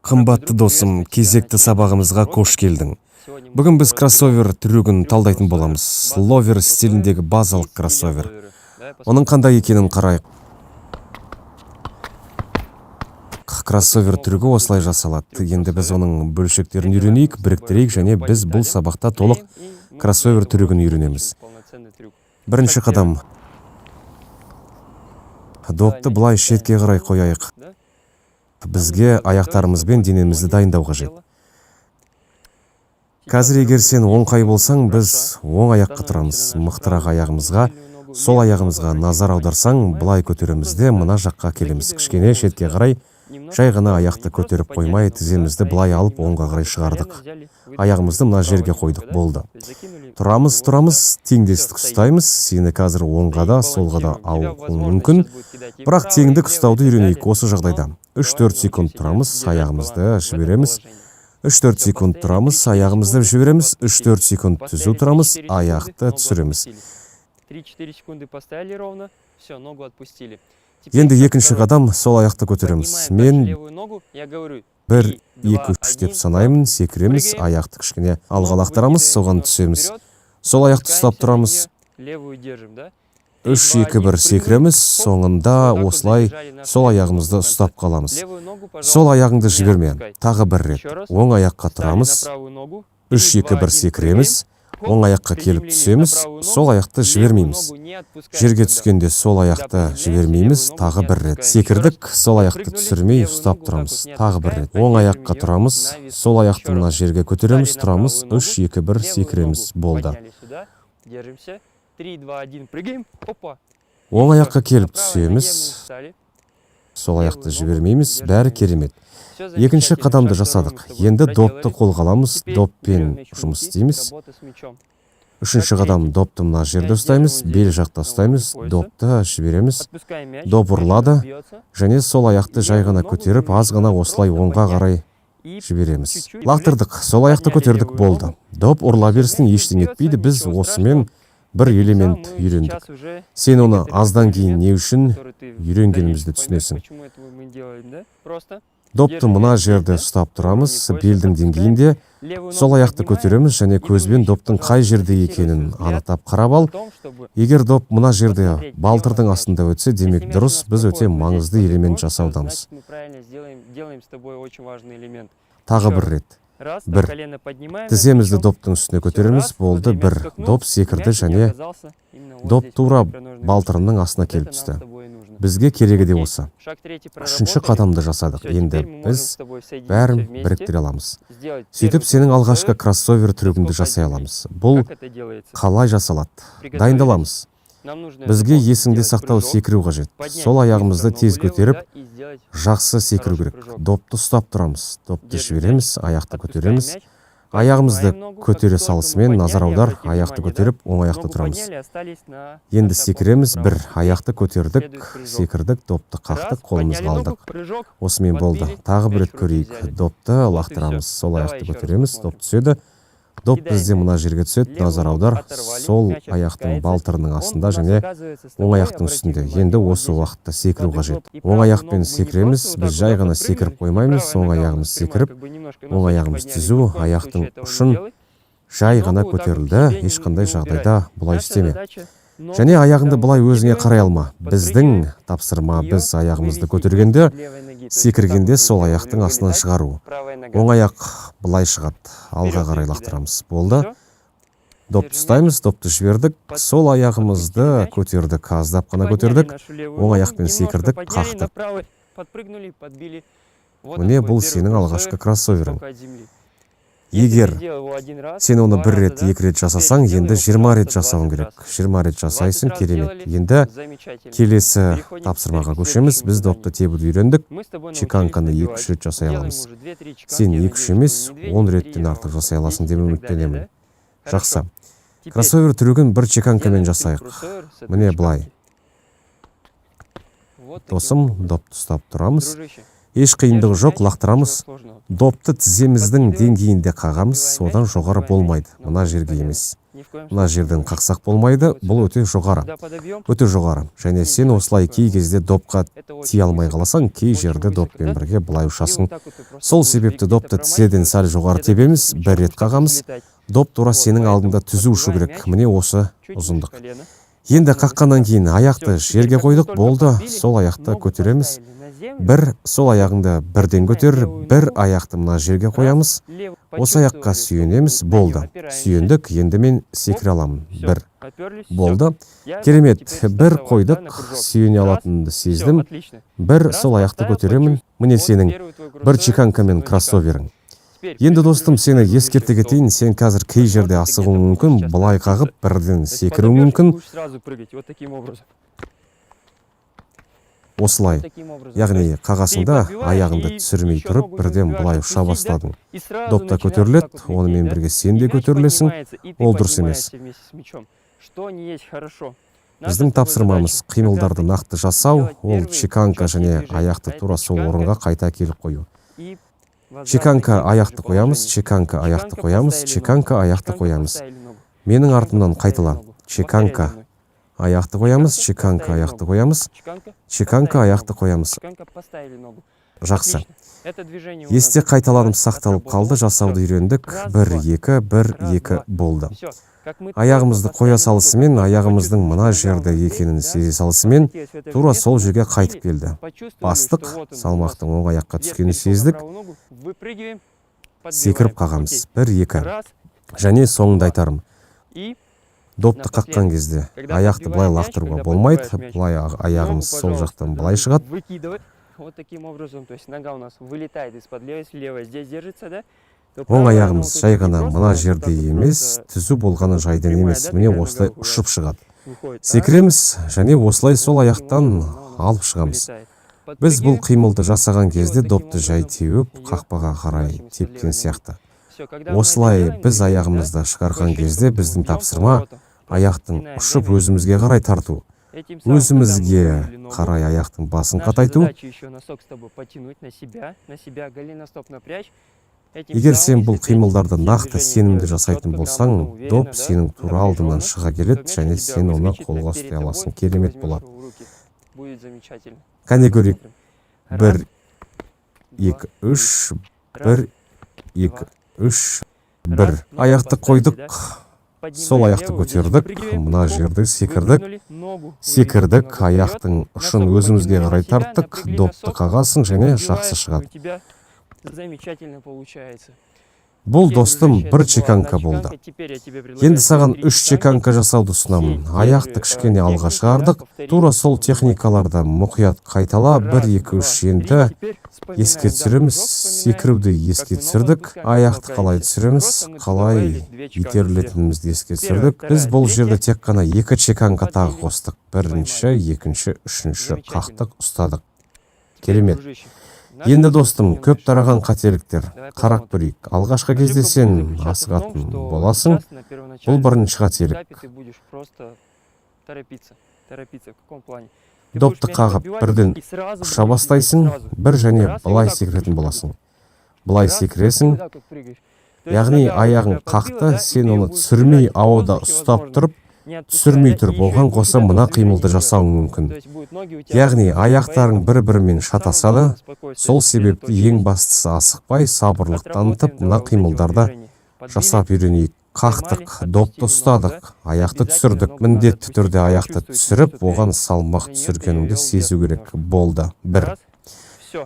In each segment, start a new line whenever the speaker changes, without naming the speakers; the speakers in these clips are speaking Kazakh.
Қымбатты досым, кезекті сабағымызға қош келдің. Бүгін біз кроссовер түрегін талдайтын боламыз. Ловер стиліндегі базалық кроссовер. Оның қандай екенін қарайық. Кроссовер түрегі осылай жасалады. Енді біз оның бөлшектерін үйренейік, біріктірейік, және біз бұл сабақта толық кроссовер түрегін үйренеміз. Бірінші қадам. Допты былай шетке қарай қояйық. Бізге аяқтарымызбен денемізді дайындау қажет. Қазір егер сен оңқай болсаң, біз оң аяққа тұрамыз. Мықтырақ аяғымызға, сол аяғымызға назар аударсаң, былай көтереміз де мына жаққа келеміз. Кішкене шетке қарай, жай ғана аяқты көтеріп қоймай, тіземізді былай алып оңға қарай шығардық. Аяғымызды мына жерге қойдық, болды. Тұрамыз, теңдестік ұстаймыз. Сені қазір оңға да, солға да ауқуың мүмкін. Бірақ теңдік ұстауды үйренейік осы жағдайда. 3-4 секунд тұрамыз, аяғымызды жібереміз. 3-4 секунд тұрамыз, аяғымызды жібереміз. 3-4 секунд түзу тұрамыз, аяқты түсіреміз. Енді екінші қадам, сол аяқты көтереміз. Мен 1-2-3 деп санаймын, секіреміз, аяқты кішкене алға лақтырамыз, соған түсеміз. Сол аяқты ұстап тұрамыз. 3-2-1 секіреміз, соңында осылай сол аяғымызды ұстап қаламыз. Сол аяғыңды жіберме, тағы бір рет. Оң аяққа тұрамыз, 3-2-1 секіреміз, оң аяққа келіп түсеміз, сол аяқты жібермейміз. Жерге түскенде сол аяқты жібермейміз, тағы бір рет. Секірдік, сол аяқты түсірмей ұстап тұрамыз, тағы бір рет. Оң аяққа тұрамыз, сол аяқты мына жерге көтереміз, тұрамыз, 3-2-1 секіреміз, болды.
3-2-1 прыгаем. Опа.
Оң аяққа келіп түсеміз. Сол аяқты жібермейміз, бәрі керемет. Екінші қадамды жасадық. Енді допты қолға аламыз, доппен жұмыс істейміз. Үшінші қадам, допты мына жерде ұстаймыз, бел жақта ұстаймыз, допты жібереміз. Доп ұрлады, және сол аяқты жай ғана көтеріп, аз ғана осылай оңға қарай жібереміз. Лақтырдық, сол аяқты көтердік, болды. Доп ұрла берсін, ештеңе етпейді, біз осымен бір элемент үйрендік. Сен оны аздан кейін не үшін үйренгенімізді түсінесің. Допты мына жерде ұстап тұрамыз, белдің деңгейінде. Сол аяқты көтереміз, және көзбен доптың қай жерде екенін анықтап қарап ал. Егер доп мына жерде балтырдың астында өтсе, демек дұрыс, біз өте маңызды элемент жасаудамыз. Тағы бір рет. 1. Тіземізді доптың үстіне көтереміз, болды. 1. Доп секірді, және доп тура балтырының астына келіп түсті. Бізге керегі де осы. Үшінші қадамды жасадық. Енді біз бәрін біріктіре аламыз. Сөйтіп, сенің алғашқы кроссовер түрегіңді жасай аламыз. Бұл қалай жасалады? Дайындаламыз. Бізге есіңде сақтау секіру қажет. Сол аяғымызды тез көтеріп, жақсы секіру керек. Допты ұстап тұрамыз. Допты жібереміз, аяқты көтереміз. Аяғымызды көтере салысымен назар аудар, аяқты көтеріп, оң аяқты тұрамыз. Енді секіреміз, 1. Аяқты көтердік, секірдік, допты қақтық, қолымызға алдық. Осымен болды. Тағы бір рет көрейік. Допты лақтырамыз, сол аяқты көтереміз, доп түседі. Доп бізде мына жерге түседі, назар аудар, сол аяқтың балтырының астында, және оң аяқтың үстінде. Енді осы уақытта секіру қажет. Оң аяқпен секіреміз, біз жай ғана секіріп қоймаймыз, оң аяғымыз секіріп, оң аяғымыз түзу, аяқтың ұшын жай ғана көтерілді, ешқандай жағдайда бұлай істеме. Және аяғыңды бұлай өзіңе қарай алма. Біздің тапсырма, біз аяғымызды көтергенде, секіргенде сол аяқтың астынан шығару. Оң аяқ бұлай шығады, алға қарай лақтырамыз. Болды. Допты ұстаймыз, допты жібердік, сол аяғымызды көтердік, аздап қана көтердік, оң аяқпен секірдік, қақтық. Міне бұл сенің алғашқы кроссоверің. Егер сен оны 1 рет, 2 рет жасасаң, енді 20 рет жасауың керек. 20 рет жасайсың, керемет. Енді келесі тапсырмаға көшеміз. Біз допты тебуді үйрендік. Чеканканы 2-3 рет жасай аламыз. Сен 2-3 емес, 10 реттен артық жасай аласың деп үміттенемін. Жақсы. Кроссовер түрегін бір чеканкамен жасайық. Міне былай. Досым, допты ұстап тұрамыз. Еш қиындығы жоқ, лақтырамыз. Допты тіземіздің деңгейінде қағамыз, одан жоғары болмайды. Мына жерге емес. мына жерден қақсақ болмайды, бұл өте жоғары. Өте жоғары. Және сен осылай кей кезде допқа тие алмай қаласаң, кей жерде доппен бірге былай ұшасың. Сол себепті допты тізеден сәл жоғары тебеміз, бір рет қағамыз. Доп тура сенің алдында түзу ұшу керек. Міне осы ұзындық. Енді қаққаннан кейін аяқты жерге қойдық, болды. Сол аяқты көтереміз. Бір, сол аяғыңды бірден көтер, бір аяқты мына жерге қоямыз. Осы аяққа сүйенеміз, болды. Сүйендік, енді мен секіре аламын. Бір, болды. Керемет, бір қойдық, сүйене алатынымды сездім. Бір, сол аяқты көтеремін. Міне сенің бір чеканка мен кроссоверің. Енді достым, сені ескерте кетейін, сен қазір кей жерде асығуың мүмкін, былай қағып, бірден секіруің мүмкін. Осылай, яғни қағасында аяғыңды түсірмей тұрып, бірден былай ұша бастадың. Допта көтерілет, онымен бірге сен де көтерілесің, ол дұрыс емес. Біздің тапсырмамыз қимылдарды нақты жасау, ол чеканка және аяқты тура сол орынға қайта келіп қою. Чеканка аяқты қоямыз, чеканка аяқты қоямыз, чеканка аяқты қоямыз. Менің артымнан қайтала. Чеканка аяқты қоямыз, чеканка аяқты қоямыз, чеканка аяқты қоямыз. Жақсы. Есте қайталанып сақталып қалды, жасауды үйрендік. 1-2, 1-2 болды. Аяғымызды қоя салысымен, аяғымыздың мына жерде екенін сезе салысымен, тура сол жерге қайтып келді. Бастық, салмақтың оң аяққа түскенін сездік. Секіріп қағамыз. 1-2. Және соңында айтарым. Допты қаққан кезде аяқты былай лақтыруға болмайды, былай аяғымыз сол жақтан былай шығады. Оң аяғымыз жай ғана мына жерде емес, түзу болғаны жайдан емес, міне осылай ұшып шығады. Секіреміз, және осылай сол аяқтан алып шығамыз. Біз бұл қимылды жасаған кезде допты жай теуіп, қақпаға қарай тепкен сияқты. Осылай біз аяғымызды шығарған кезде біздің тапсырма аяқтың ұшып өзімізге қарай тарту. Өзімізге қарай аяқтың басын қатайту. Егер сен бұл қимылдарды нақты сенімді жасайтын болсаң, доп сенің тура алдынан шыға келеді, және сен оны қолға ұстай аласың. Керемет болады. Қане көрейік. 1, 2, 3, 1, 2, 3, 1. Аяқты қойдық, сол аяқты көтердік, мына жерді секірдік. Секірдік, аяқтың ұшын өзімізге қарай тарттық, допты қағасың, және жақсы шығады. Бұл достым бір чеканка болды. Енді саған 3 чеканка жасауды ұсынамын. Аяқты кішкене алға шығардық. Тура сол техникаларды мұқият қайтала. 1, 2, 3 енді еске түсіреміз. Секіруді еске түсірдік. Аяқты қалай түсіреміз, қалай итерілетінімізді еске түсірдік. Біз бұл жерде тек қана 2 чеканка тағы қостық. 1-ші, 2-ші, 3-ші қақтық, ұстадық. Керемет. Енді достым, көп тараған қателіктер. Қарап көрейік. Алғашқы кезде сен асығатын боласың. Бұл бірінші қателік. Допты қағып бірден ұша бастайсың, бір және былай секіретін боласың. Былай секіресің. Яғни аяғың қақты, сен оны түсірмей ауада ұстап тұрып, түсірмей тұрып, оған қоса мына қимылды жасауың мүмкін. Яғни аяқтарың бір-бірімен шатасады. Сол себепті ең бастысы асықпай, сабырлық танытып, мына қимылдарды жасап үйренейік. Қақтық, допты ұстадық, аяқты түсірдік. Міндетті түрде аяқты түсіріп, оған салмақ түсіргенімді сезу керек. Болды. 1.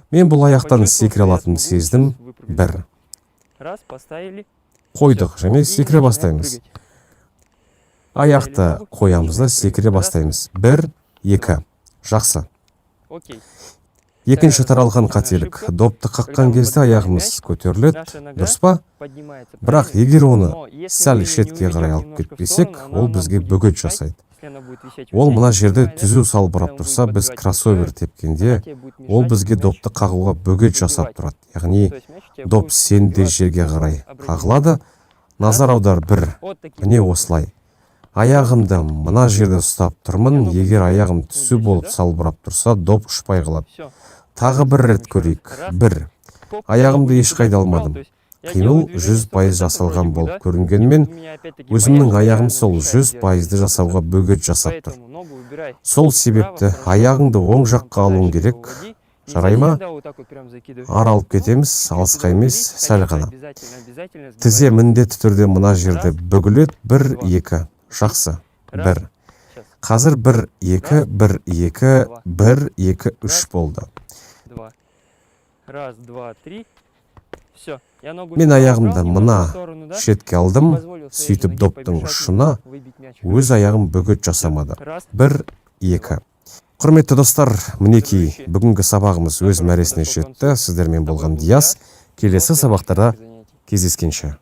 Мен бұл аяқтан секіре алатынымды сездім. 1. Қойдық, және секіре бастаймыз. Аяқты қоямыз да секіре бастаймыз. 1, 2. Жақсы. Екінші таралған қателік. Допты қаққан кезде аяғымыз көтеріледі, дұрыс па? Бірақ егер оны сәл шетке қарай алып кетпесек, ол бізге бөгет жасайды. Ол мына жерде түзу салбырап тұрса, біз кроссовер тепкенде, ол бізге допты қағуға бөгет жасап тұрады. Яғни доп сенде жерге қарай қағылады. Назар аудар. 1. Міне осылай. Аяғымды мына жерде ұстап тұрмын. Егер аяғым түсу болып салбырап тұрса, доп ұшпай қалады. Тағы 1 рет көрейік. 1. Аяғымды ешқайда алмадым. қимыл 100% жасалған болып көрінгенмен, өзімнің аяғым сол 100% жасауға бөгет жасап тұр. Сол себепті аяғыңды оң жаққа алуың керек. Жарай ма? Аралып кетеміз, алысқа емес, сәл ғана. Тізе міндетті түрде мына жерде бүгілет 1-2. Жақсы. 1. Қазір 1-2, 1-2, 1-2-3 болды.
Раз, два, три. Все.
Мен аяғымды мына шетке алдым, сөйтіп доптың ұшына өз аяғым бөгет жасамады. 1-2. Құрметті достар, мінекей, бүгінгі сабағымыз өз мәресіне жетті. Сіздермен болған Диас. Келесі сабақтарда кездескенше.